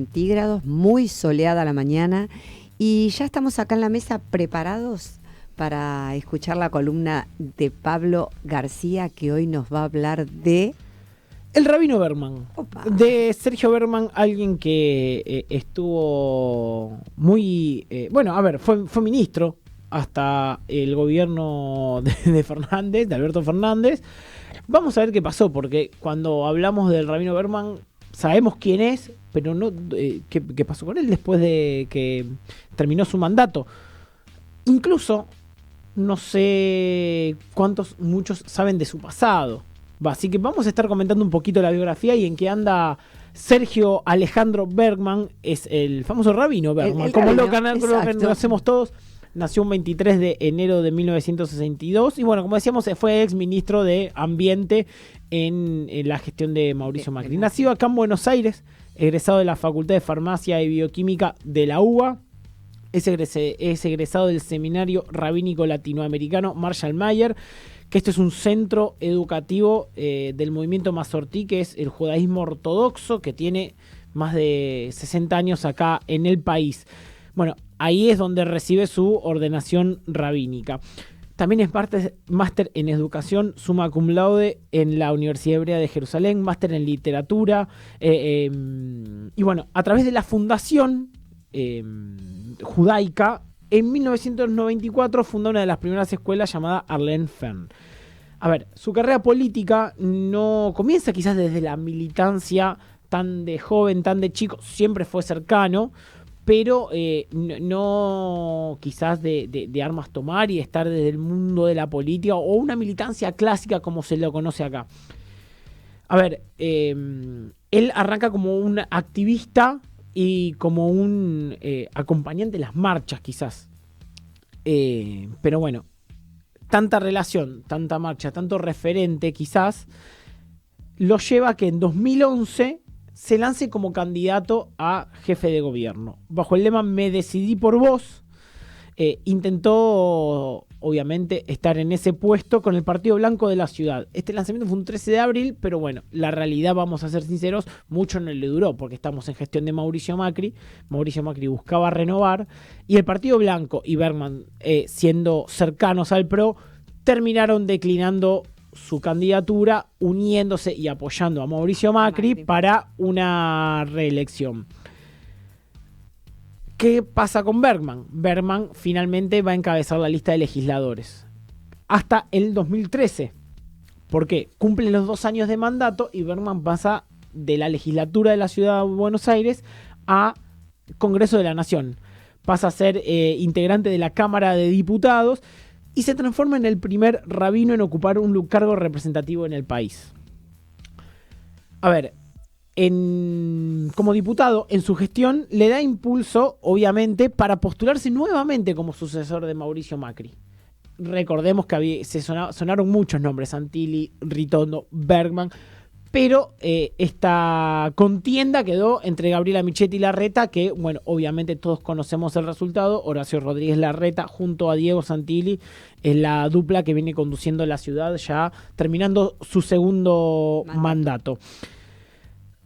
centígrados, muy soleada la mañana y ya estamos acá en la mesa preparados para escuchar la columna de Pablo García, que hoy nos va a hablar de... El Rabino Berman. Opa. De Sergio Berman, alguien que estuvo muy... fue ministro hasta el gobierno de Fernández, de Alberto Fernández. Vamos a ver qué pasó, porque cuando hablamos del Rabino Berman sabemos quién es, pero no qué pasó con él después de que terminó su mandato. Incluso no sé muchos saben de su pasado. Así que vamos a estar comentando un poquito la biografía y en qué anda Sergio Alejandro Berman, es el famoso Rabino Berman, el como rabino, lo conocemos todos. Nació un 23 de enero de 1962 y bueno, como decíamos, fue ex ministro de Ambiente en la gestión de Mauricio Macri. Nacido acá en Buenos Aires, egresado de la Facultad de Farmacia y Bioquímica de la UBA. Es egresado del Seminario Rabínico Latinoamericano Marshall Mayer, que este es un centro educativo del movimiento Masortí, que es el judaísmo ortodoxo, que tiene más de 60 años acá en el país. Bueno, ahí es donde recibe su ordenación rabínica. También es máster en educación, summa cum laude en la Universidad Hebrea de Jerusalén, máster en literatura. Y bueno, a través de la fundación judaica, en 1994 funda una de las primeras escuelas llamada Arlen Fern. A ver, su carrera política no comienza quizás desde la militancia tan de joven, tan de chico, siempre fue cercano, pero no quizás de armas tomar y estar desde el mundo de la política o una militancia clásica como se lo conoce acá. A ver, él arranca como un activista y como un acompañante de las marchas quizás. Pero bueno, tanta relación, tanta marcha, tanto referente quizás, lo lleva a que en 2011... se lance como candidato a jefe de gobierno. Bajo el lema "Me decidí por vos", intentó, obviamente, estar en ese puesto con el Partido Blanco de la ciudad. Este lanzamiento fue un 13 de abril, pero bueno, la realidad, vamos a ser sinceros, mucho no le duró, porque estamos en gestión de Mauricio Macri. Mauricio Macri buscaba renovar, y el Partido Blanco y Berman, siendo cercanos al PRO, terminaron declinando su candidatura, uniéndose y apoyando a Mauricio Macri para una reelección. ¿Qué pasa con Berman? Berman finalmente va a encabezar la lista de legisladores hasta el 2013. ¿Por qué? Cumplen los 2 años de mandato y Berman pasa de la legislatura de la ciudad de Buenos Aires a Congreso de la Nación. Pasa a ser integrante de la Cámara de Diputados y se transforma en el primer rabino en ocupar un cargo representativo en el país. A ver, como diputado, en su gestión le da impulso, obviamente, para postularse nuevamente como sucesor de Mauricio Macri. Recordemos que sonaron muchos nombres: Santilli, Ritondo, Bergman, pero esta contienda quedó entre Gabriela Michetti Larreta, que, bueno, obviamente todos conocemos el resultado. Horacio Rodríguez Larreta junto a Diego Santilli es la dupla que viene conduciendo la ciudad ya terminando su segundo mandato.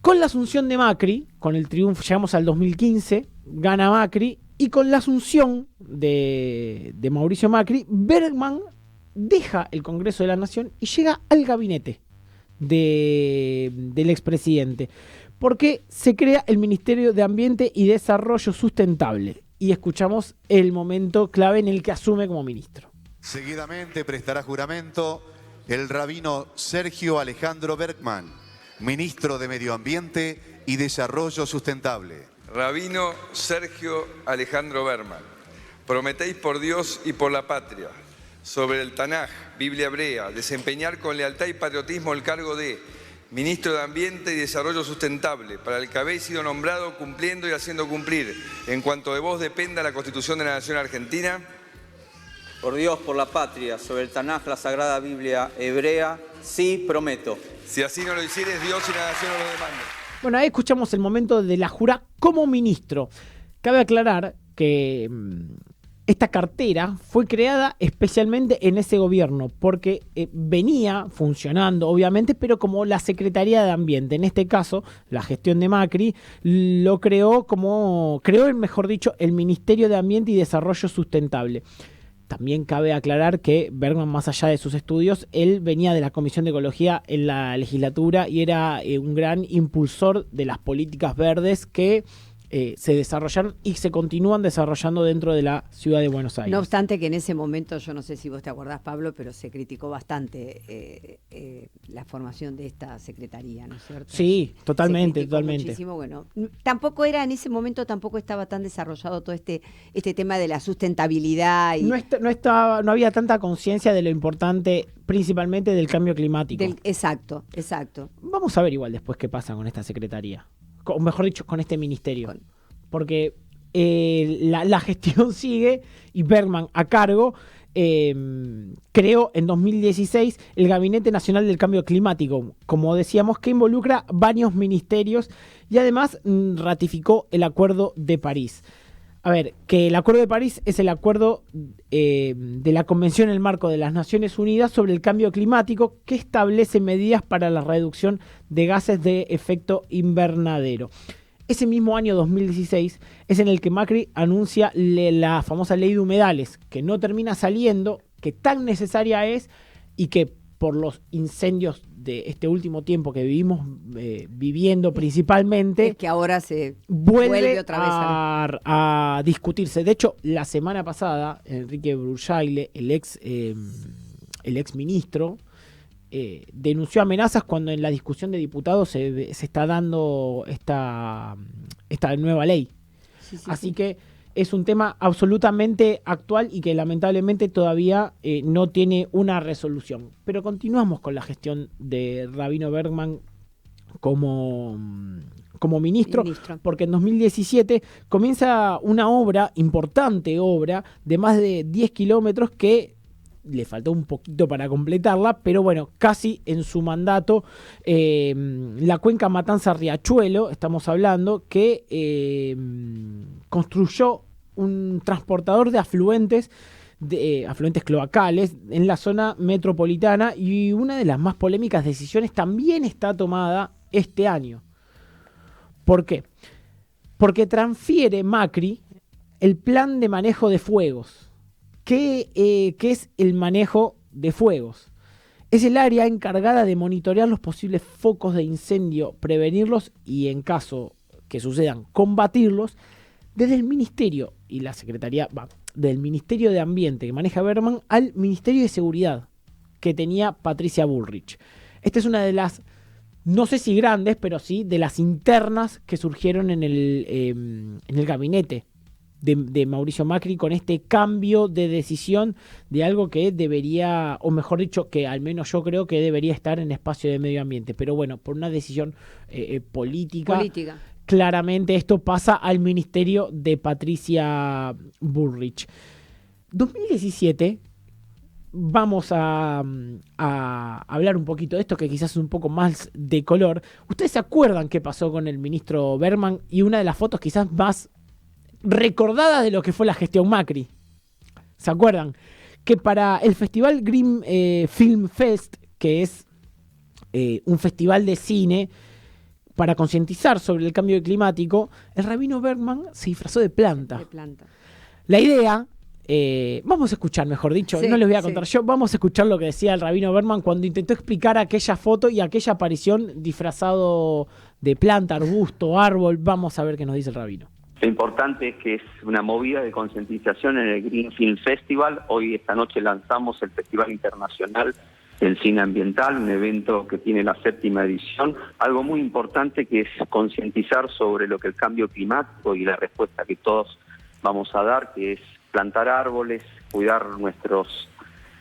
Con la asunción de Macri, con el triunfo, llegamos al 2015, gana Macri, y con la asunción de Mauricio Macri, Bergman deja el Congreso de la Nación y llega al gabinete del expresidente, porque se crea el Ministerio de Ambiente y Desarrollo Sustentable, y escuchamos el momento clave en el que asume como ministro. Seguidamente prestará juramento el rabino Sergio Alejandro Berman, ministro de Medio Ambiente y Desarrollo Sustentable. Rabino Sergio Alejandro Berman, prometéis por Dios y por la patria, sobre el Tanaj, Biblia hebrea, desempeñar con lealtad y patriotismo el cargo de Ministro de Ambiente y Desarrollo Sustentable, para el que habéis sido nombrado, cumpliendo y haciendo cumplir, en cuanto de vos dependa, la Constitución de la Nación Argentina. Por Dios, por la patria, sobre el Tanaj, la Sagrada Biblia hebrea, sí prometo. Si así no lo hicieres, Dios y la Nación os lo demanden. Bueno, ahí escuchamos el momento de la jura como ministro. Cabe aclarar que esta cartera fue creada especialmente en ese gobierno, porque venía funcionando, obviamente, pero como la Secretaría de Ambiente. En este caso, la gestión de Macri lo creó mejor dicho, el Ministerio de Ambiente y Desarrollo Sustentable. También cabe aclarar que Bergman, más allá de sus estudios, él venía de la Comisión de Ecología en la legislatura y era un gran impulsor de las políticas verdes que se desarrollaron y se continúan desarrollando dentro de la ciudad de Buenos Aires. No obstante que en ese momento, yo no sé si vos te acordás, Pablo, pero se criticó bastante la formación de esta secretaría, ¿no es cierto? Sí, totalmente, totalmente. Muchísimo, bueno, tampoco era, en ese momento tampoco estaba tan desarrollado todo este tema de la sustentabilidad. Y no había tanta conciencia de lo importante, principalmente del cambio climático. Exacto. Vamos a ver igual después qué pasa con esta secretaría. O mejor dicho, con este ministerio. Porque la gestión sigue y Bergman a cargo creó en 2016 el Gabinete Nacional del Cambio Climático, como decíamos, que involucra varios ministerios y además ratificó el Acuerdo de París. A ver, que el Acuerdo de París es el acuerdo de la Convención en el marco de las Naciones Unidas sobre el cambio climático, que establece medidas para la reducción de gases de efecto invernadero. Ese mismo año 2016 es en el que Macri anuncia la famosa ley de humedales, que no termina saliendo, que tan necesaria es y que por los incendios de este último tiempo que vivimos viviendo principalmente, es que ahora se vuelve otra vez a discutirse. De hecho, la semana pasada, Enrique Brusaile, el ex ministro, denunció amenazas cuando en la discusión de diputados se está dando esta nueva ley. Así que es un tema absolutamente actual y que lamentablemente todavía no tiene una resolución. Pero continuamos con la gestión de Rabino Bergman como ministro, porque en 2017 comienza una importante obra de más de 10 kilómetros que le faltó un poquito para completarla, pero bueno, casi en su mandato, la cuenca Matanza-Riachuelo, estamos hablando, que construyó un transportador de afluentes cloacales en la zona metropolitana, y una de las más polémicas decisiones también está tomada este año. ¿Por qué? Porque transfiere Macri el plan de manejo de fuegos. ¿Qué es el manejo de fuegos? Es el área encargada de monitorear los posibles focos de incendio, prevenirlos y, en caso que sucedan, combatirlos desde el Ministerio y la Secretaría, del Ministerio de Ambiente que maneja Bergman al Ministerio de Seguridad que tenía Patricia Bullrich. Esta es una de las, no sé si grandes, pero sí de las internas que surgieron en el gabinete de Mauricio Macri, con este cambio de decisión de algo que debería, o mejor dicho, que al menos yo creo que debería estar en espacio de medio ambiente, pero bueno, por una decisión política, claramente esto pasa al ministerio de Patricia Bullrich. 2017, vamos a hablar un poquito de esto, que quizás es un poco más de color. ¿Ustedes se acuerdan qué pasó con el ministro Bergman? Y una de las fotos quizás más recordada de lo que fue la gestión Macri. ¿Se acuerdan? Que para el festival Green Film Fest, que es un festival de cine para concientizar sobre el cambio climático, el Rabino Bergman se disfrazó de planta. La idea, vamos a escuchar, mejor dicho, no les voy a contar yo, vamos a escuchar lo que decía el Rabino Bergman cuando intentó explicar aquella foto y aquella aparición disfrazado de planta, arbusto, árbol. Vamos a ver qué nos dice el Rabino. Lo importante es que es una movida de concientización en el Green Film Festival. Hoy, esta noche, lanzamos el Festival Internacional del Cine Ambiental, un evento que tiene la 7ª edición. Algo muy importante que es concientizar sobre lo que el cambio climático y la respuesta que todos vamos a dar, que es plantar árboles, cuidar nuestros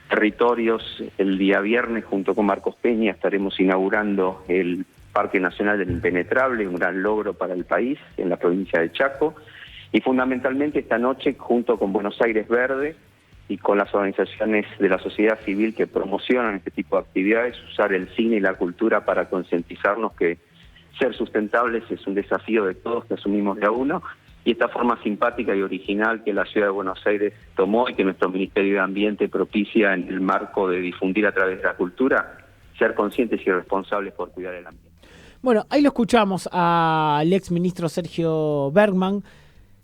territorios. El día viernes, junto con Marcos Peña, estaremos inaugurando el Parque Nacional del Impenetrable, un gran logro para el país, en la provincia de Chaco. Y fundamentalmente esta noche, junto con Buenos Aires Verde y con las organizaciones de la sociedad civil que promocionan este tipo de actividades, usar el cine y la cultura para concientizarnos que ser sustentables es un desafío de todos que asumimos de a uno, y esta forma simpática y original que la Ciudad de Buenos Aires tomó y que nuestro Ministerio de Ambiente propicia en el marco de difundir a través de la cultura, ser conscientes y responsables por cuidar el ambiente. Bueno, ahí lo escuchamos al ex ministro Sergio Bergman,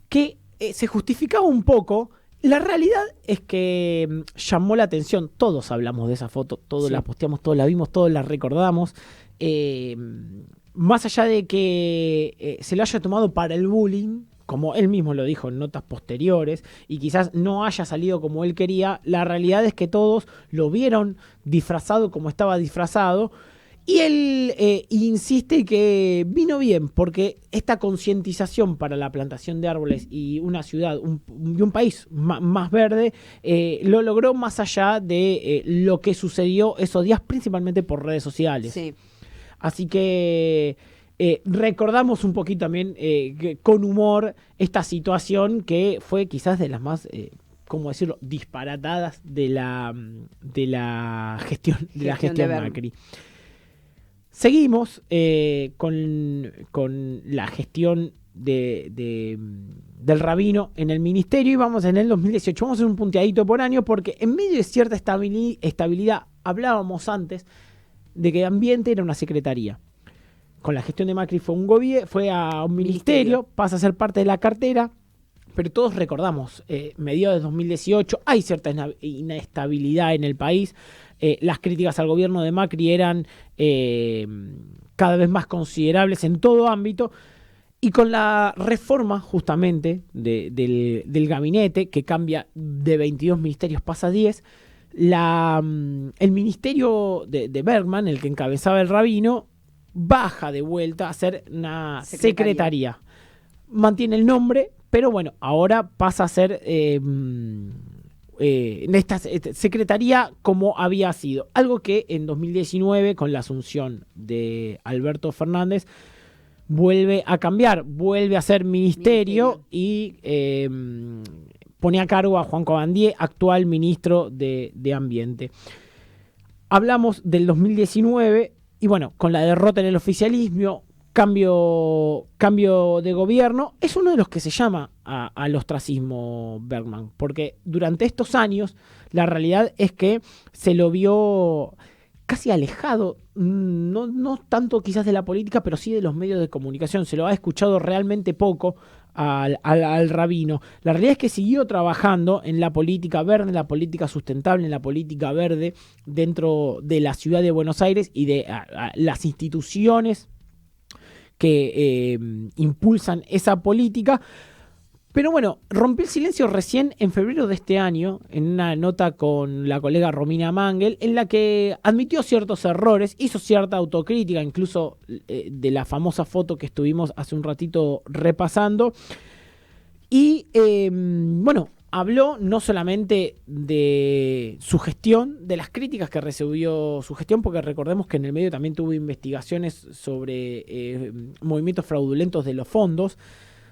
que se justificaba un poco. La realidad es que llamó la atención. Todos hablamos de esa foto, todos la posteamos, todos la vimos, todos la recordamos. Más allá de que se lo haya tomado para el bullying, como él mismo lo dijo en notas posteriores, y quizás no haya salido como él quería, la realidad es que todos lo vieron disfrazado como estaba disfrazado. Y él insiste que vino bien, porque esta concientización para la plantación de árboles y una ciudad y un país más verde lo logró más allá de lo que sucedió esos días, principalmente por redes sociales. Sí. Así que recordamos un poquito también con humor esta situación que fue quizás de las más... ¿cómo decirlo?, disparatadas de la gestión de Macri. Seguimos con la gestión del Rabino en el ministerio y vamos en el 2018. Vamos a hacer un punteadito por año porque en medio de cierta estabilidad hablábamos antes de que Ambiente era una secretaría. Con la gestión de Macri fue a un ministerio, pasa a ser parte de la cartera, pero todos recordamos, mediados de 2018 hay cierta inestabilidad en el país. Las críticas al gobierno de Macri eran cada vez más considerables en todo ámbito, y con la reforma justamente del gabinete, que cambia de 22 ministerios, pasa a 10, el ministerio de Bergman, el que encabezaba el Rabino, baja de vuelta a ser una secretaría. Mantiene el nombre, pero bueno, ahora pasa a ser... en esta secretaría como había sido. Algo que en 2019, con la asunción de Alberto Fernández, vuelve a cambiar, vuelve a ser ministerio. Y pone a cargo a Juan Cabandier, actual ministro de Ambiente. Hablamos del 2019 y bueno, con la derrota en el oficialismo, cambio de gobierno, es uno de los que se llama al ostracismo Bergman, porque durante estos años la realidad es que se lo vio casi alejado, no tanto quizás de la política, pero sí de los medios de comunicación. Se lo ha escuchado realmente poco al Rabino. La realidad es que siguió trabajando en la política verde, en la política sustentable, en la política verde dentro de la ciudad de Buenos Aires y de las instituciones que impulsan esa política. Pero bueno, rompió el silencio recién en febrero de este año, en una nota con la colega Romina Mangel, en la que admitió ciertos errores, hizo cierta autocrítica, incluso de la famosa foto que estuvimos hace un ratito repasando. Y bueno, habló no solamente de su gestión, de las críticas que recibió su gestión, porque recordemos que en el medio también tuvo investigaciones sobre movimientos fraudulentos de los fondos,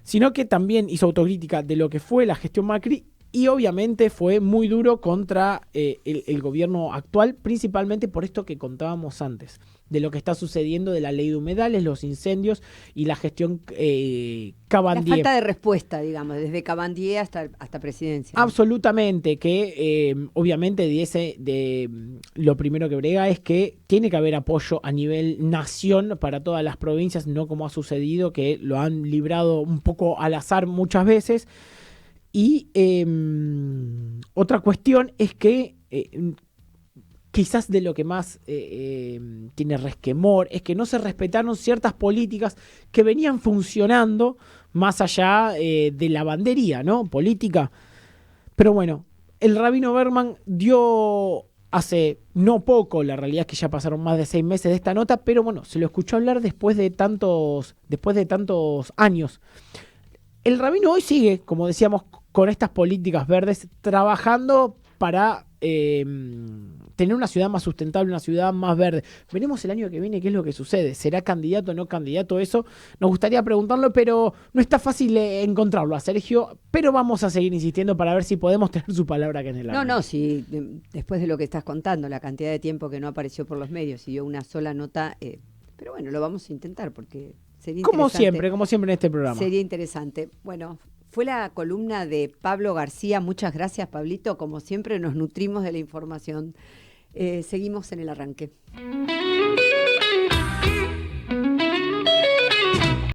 sino que también hizo autocrítica de lo que fue la gestión Macri y obviamente fue muy duro contra el gobierno actual, principalmente por esto que contábamos antes, de lo que está sucediendo de la ley de humedales, los incendios y la gestión Cabandier. La falta de respuesta, digamos, desde Cabandier hasta presidencia. Absolutamente, que obviamente lo primero que brega es que tiene que haber apoyo a nivel nación para todas las provincias, no como ha sucedido, que lo han librado un poco al azar muchas veces. Y otra cuestión es que quizás de lo que más tiene resquemor es que no se respetaron ciertas políticas que venían funcionando más allá de la bandería, ¿no?, política. Pero bueno, el Rabino Bergman dio hace no poco, la realidad es que ya pasaron más de 6 meses de esta nota, pero bueno, se lo escuchó hablar después de tantos años. El Rabino hoy sigue, como decíamos, con estas políticas verdes, trabajando para tener una ciudad más sustentable, una ciudad más verde. Veremos el año que viene qué es lo que sucede. ¿Será candidato o no candidato? Eso nos gustaría preguntarlo, pero no está fácil encontrarlo a Sergio. Pero vamos a seguir insistiendo para ver si podemos tener su palabra acá en el aire. No, sí, después de lo que estás contando, la cantidad de tiempo que no apareció por los medios y dio una sola nota, pero bueno, lo vamos a intentar porque Sería Como interesante. siempre en este programa. Sería interesante. Bueno, fue la columna de Pablo García. Muchas gracias, Pablito. Como siempre, nos nutrimos de la información. Seguimos en el arranque.